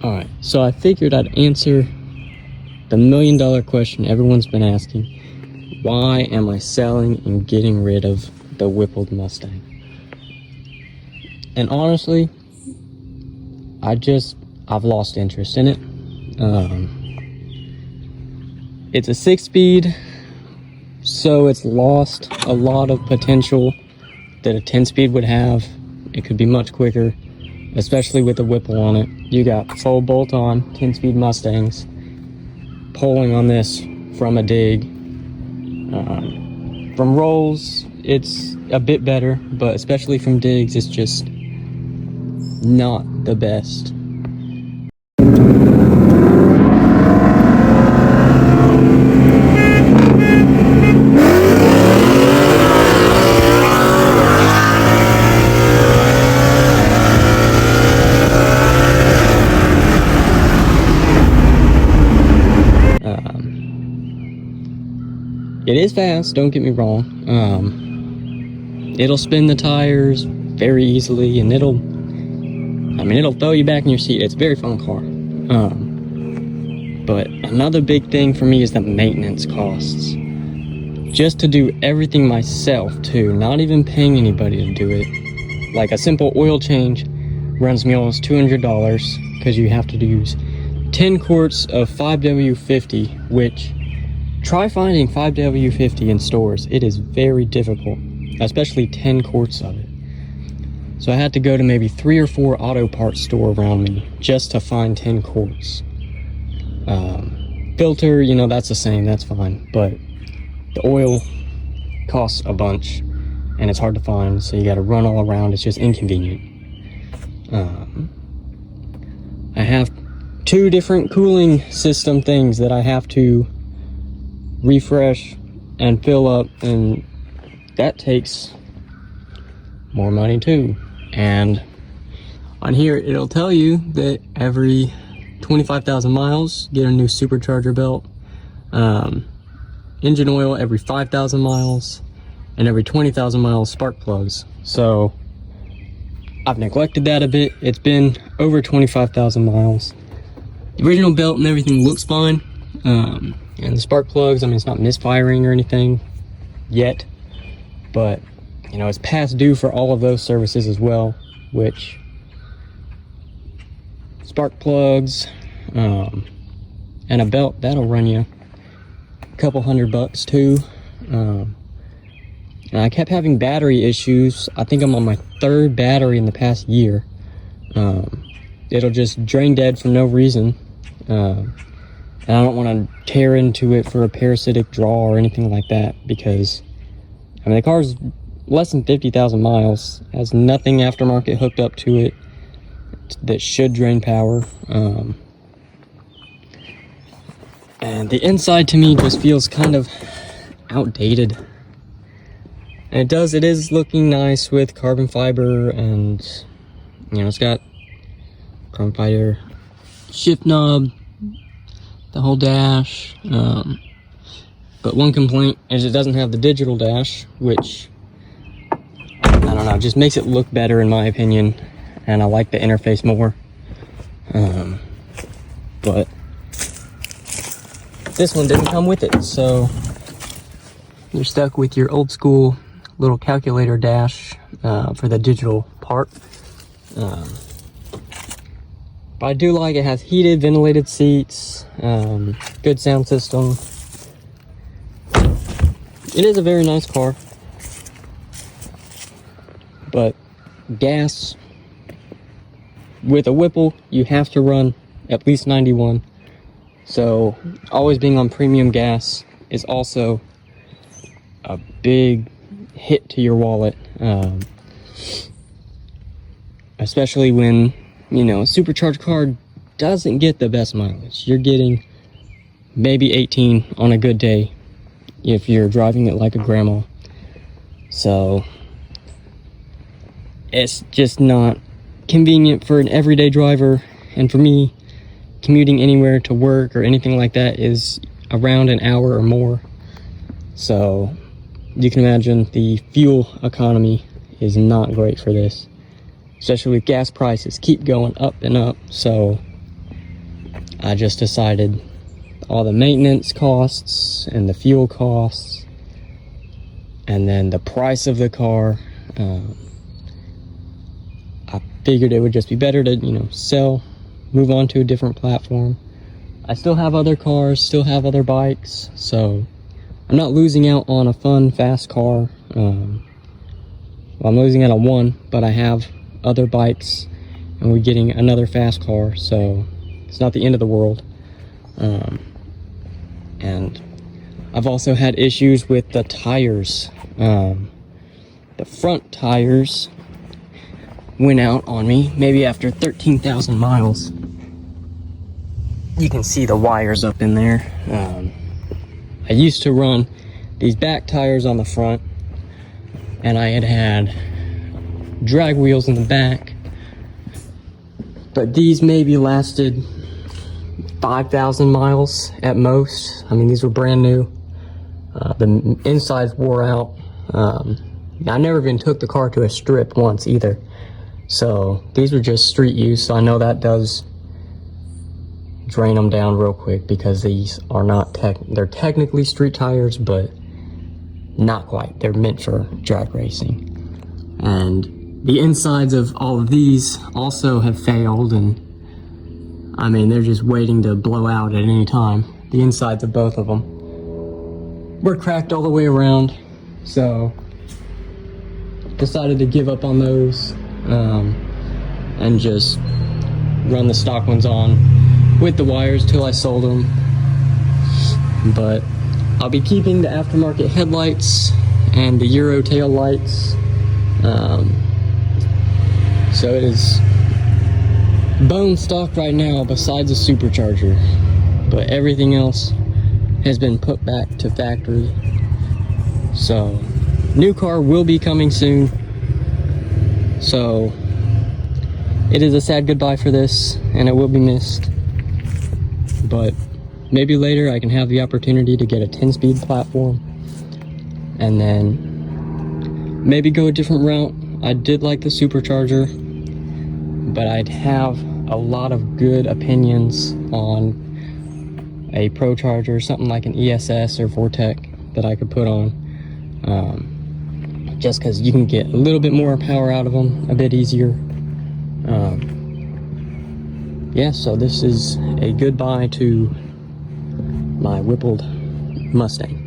Alright, so I figured I'd answer the $1,000,000 question everyone's been asking. Why am I selling and getting rid of the Whippled Mustang? And honestly, I've lost interest in it. It's a 6-speed, so it's lost a lot of potential that a 10-speed would have. It could be much quicker, especially with the Whipple on it. You got full bolt-on 10-speed Mustangs pulling on this from a dig. From rolls, it's a bit better, but especially from digs, it's just not the best. It is fast, don't get me wrong. It'll spin the tires very easily, and it'll throw you back in your seat. It's a very fun car. But another big thing for me is the maintenance costs. Just to do everything myself too, not even paying anybody to do it. Like a simple oil change runs me almost $200 because you have to use 10 quarts of 5W50, which try finding 5W50 in stores. It is very difficult, especially 10 quarts of it. So I had to go to maybe 3 or 4 auto parts store around me just to find 10 quarts. Filter, that's the same, that's fine. But the oil costs a bunch and it's hard to find, so you got to run all around. It's just inconvenient. I have 2 different cooling system things that I have to refresh and fill up, and that takes more money too. And on here it'll tell you that every 25,000 miles get a new supercharger belt, engine oil every 5,000 miles, and every 20,000 miles spark plugs. So I've neglected that a bit. It's been over 25,000 miles. The original belt and everything looks fine. And the spark plugs, it's not misfiring or anything yet, but it's past due for all of those services as well, which spark plugs and a belt, that'll run you a couple $100 too. And I kept having battery issues. I think I'm on my 3rd battery in the past year. It'll just drain dead for no reason. And I don't want to tear into it for a parasitic draw or anything like that, because the car's less than 50,000 miles, has nothing aftermarket hooked up to it that should drain power. And the inside to me just feels kind of outdated. And it is looking nice with carbon fiber, and it's got carbon fiber shift knob, the whole dash. But one complaint is it doesn't have the digital dash, which I don't know, just makes it look better in my opinion, and I like the interface more. But this one didn't come with it, so you're stuck with your old school little calculator dash for the digital part. But I do like it has heated, ventilated seats, good sound system. It is a very nice car, but gas, with a Whipple, you have to run at least 91. So always being on premium gas is also a big hit to your wallet, especially when a supercharged car doesn't get the best mileage. You're getting maybe 18 on a good day if you're driving it like a grandma. So it's just not convenient for an everyday driver, and for me, commuting anywhere to work or anything like that is around an hour or more. So you can imagine the fuel economy is not great for this, especially with gas prices keep going up and up. So I just decided all the maintenance costs and the fuel costs and then the price of the car, I figured it would just be better to, you know, sell, move on to a different platform. I still have other cars, still have other bikes, so I'm not losing out on a fun, fast car. Well, I'm losing out on one, but I have other bikes, and we're getting another fast car, so it's not the end of the world. And I've also had issues with the tires. The front tires went out on me, maybe after 13,000 miles. You can see the wires up in there. I used to run these back tires on the front, and I had drag wheels in the back, but these maybe lasted 5,000 miles at most. I mean, these were brand new. The insides wore out. I never even took the car to a strip once either. So these were just street use, so I know that does drain them down real quick, because these are not they're technically street tires, but not quite. They're meant for drag racing. And the insides of all of these also have failed, and I mean, they're just waiting to blow out at any time. The insides of both of them were cracked all the way around, so decided to give up on those, and just run the stock ones on with the wires till I sold them. But I'll be keeping the aftermarket headlights and the Euro tail lights. So it is bone stock right now besides a supercharger, but everything else has been put back to factory. So new car will be coming soon. So it is a sad goodbye for this, and it will be missed. But maybe later I can have the opportunity to get a 10-speed platform, and then maybe go a different route. I did like the supercharger, but I'd have a lot of good opinions on a Pro Charger, something like an ESS or Vortec that I could put on, just because you can get a little bit more power out of them, a bit easier. Yeah, so this is a goodbye to my Whippled Mustang.